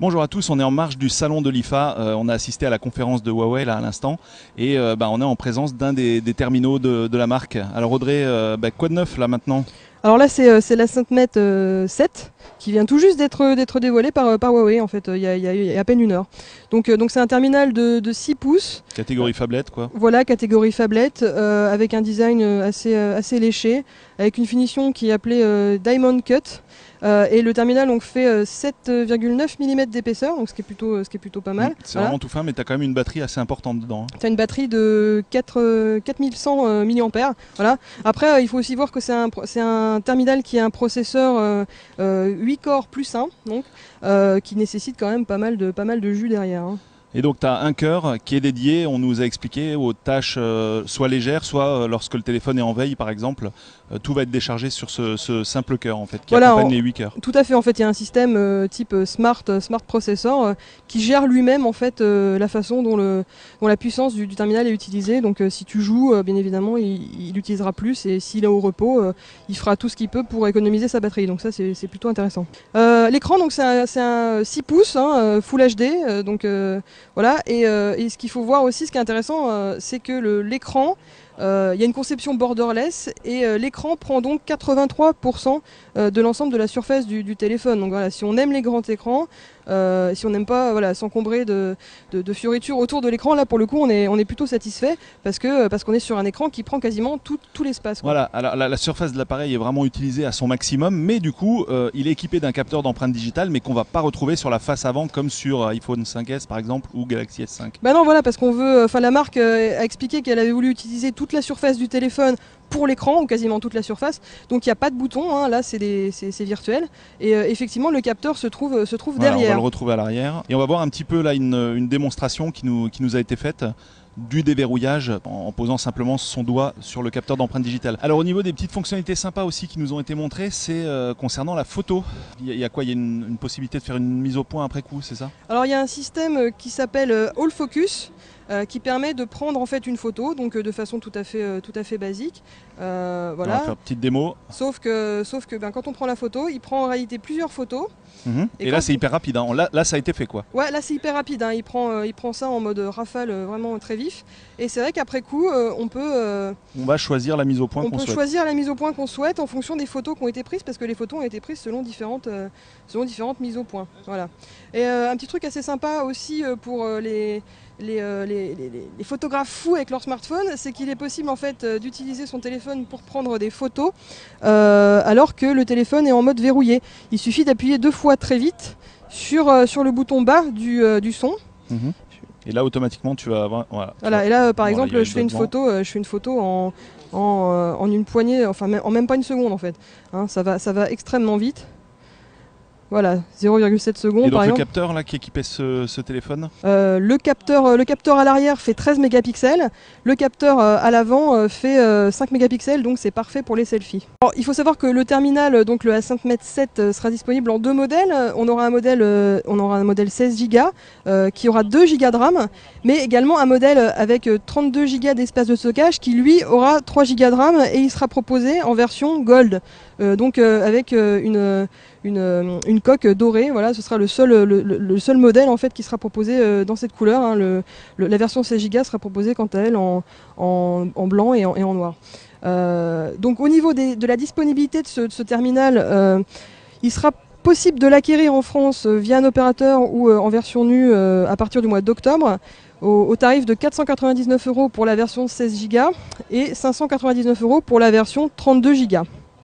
Bonjour à tous, on est en marge du salon de l'IFA, on a assisté à la conférence de Huawei là à l'instant et on est en présence d'un des terminaux de la marque. Alors Audrey, quoi de neuf là maintenant? Alors là, c'est la SaintMet 7 qui vient tout juste d'être dévoilée par Huawei en fait, il y a à peine une heure. Donc c'est un terminal de 6 pouces. Catégorie phablette quoi. Voilà, catégorie phablette, avec un design assez léché, avec une finition qui est appelée Diamond Cut. Et le terminal donc, fait 7,9 mm d'épaisseur, donc ce qui est plutôt pas mal. C'est vraiment tout fin, mais tu as quand même une batterie assez importante dedans. Tu as une batterie de 4100 mAh. Voilà. Après, il faut aussi voir que c'est un terminal qui a un processeur 8 corps plus 1, donc, qui nécessite quand même pas mal de jus derrière. Hein. Et donc tu as un cœur qui est dédié, on nous a expliqué, aux tâches soit légères, soit lorsque le téléphone est en veille par exemple, tout va être déchargé sur ce simple cœur en fait, qui accompagne les 8 cœurs. Tout à fait, en fait il y a un système type Smart Processor qui gère lui-même en fait la façon dont la puissance du terminal est utilisée. Donc si tu joues, bien évidemment il utilisera plus, et s'il est au repos, il fera tout ce qu'il peut pour économiser sa batterie. Donc ça c'est plutôt intéressant. L'écran donc c'est un 6 pouces, hein, Full HD, donc voilà, et ce qu'il faut voir aussi, ce qui est intéressant, c'est que l'écran, il y a une conception borderless, et l'écran prend donc 83% de l'ensemble de la surface du téléphone. Donc voilà, si on aime les grands écrans, si on n'aime pas s'encombrer de fioritures autour de l'écran, là pour le coup on est plutôt satisfait, parce qu'on est sur un écran qui prend quasiment tout l'espace. Voilà, alors la surface de l'appareil est vraiment utilisée à son maximum, mais du coup il est équipé d'un capteur d'empreinte digitale, mais qu'on va pas retrouver sur la face avant comme sur iPhone 5S par exemple ou Galaxy S5. Bah non, voilà, parce qu'on veut, la marque a expliqué qu'elle avait voulu utiliser toute la surface du téléphone pour l'écran, ou quasiment toute la surface, donc il n'y a pas de bouton, hein, là c'est virtuel, et effectivement le capteur se trouve voilà, derrière. On va le retrouver à l'arrière, et on va voir un petit peu là une démonstration qui nous a été faite du déverrouillage en posant simplement son doigt sur le capteur d'empreinte digitale. Alors au niveau des petites fonctionnalités sympas aussi qui nous ont été montrées, c'est concernant la photo. Il y a quoi? Il y a une possibilité de faire une mise au point après coup, c'est ça? Alors il y a un système qui s'appelle All Focus, qui permet de prendre en fait une photo, donc de façon tout à fait basique. Voilà. On va faire une petite démo. Sauf que quand on prend la photo, il prend en réalité plusieurs photos. Et là c'est hyper rapide, hein. Là ça a été fait quoi. Ouais, là c'est hyper rapide, hein. Il prend ça en mode rafale, vraiment très vif. Et c'est vrai qu'après coup, on va choisir la mise au point qu'on souhaite. On peut choisir la mise au point qu'on souhaite en fonction des photos qui ont été prises, parce que les photos ont été prises selon différentes mises au point. Voilà. Et un petit truc assez sympa aussi pour les photographes fous avec leur smartphone, c'est qu'il est possible en fait d'utiliser son téléphone pour prendre des photos alors que le téléphone est en mode verrouillé. Il suffit d'appuyer 2 fois très vite sur le bouton bas du son. Et là automatiquement tu vas avoir... Voilà, et là par exemple je fais une photo en une poignée, enfin en même pas une seconde en fait. Hein, ça va extrêmement vite. Voilà, 0,7 secondes. Et donc par le exemple. capteur là qui équipait ce téléphone, le capteur à l'arrière fait 13 mégapixels, le capteur à l'avant fait 5 mégapixels, donc c'est parfait pour les selfies. Alors, il faut savoir que le terminal, donc le SaintMet 7, sera disponible en 2 modèles. On aura un modèle 16 Go qui aura 2 Go de RAM, mais également un modèle avec 32 Go d'espace de stockage qui lui aura 3 Go de RAM, et il sera proposé en version Gold, donc avec une coque dorée. Voilà, ce sera le seul modèle en fait qui sera proposé dans cette couleur. Hein. La version 16 Go sera proposée quant à elle en blanc et en noir. Donc au niveau de la disponibilité de ce terminal, il sera possible de l'acquérir en France via un opérateur ou en version nue à partir du mois d'octobre, au tarif de 499 € pour la version 16 Go et 599 € pour la version 32 Go.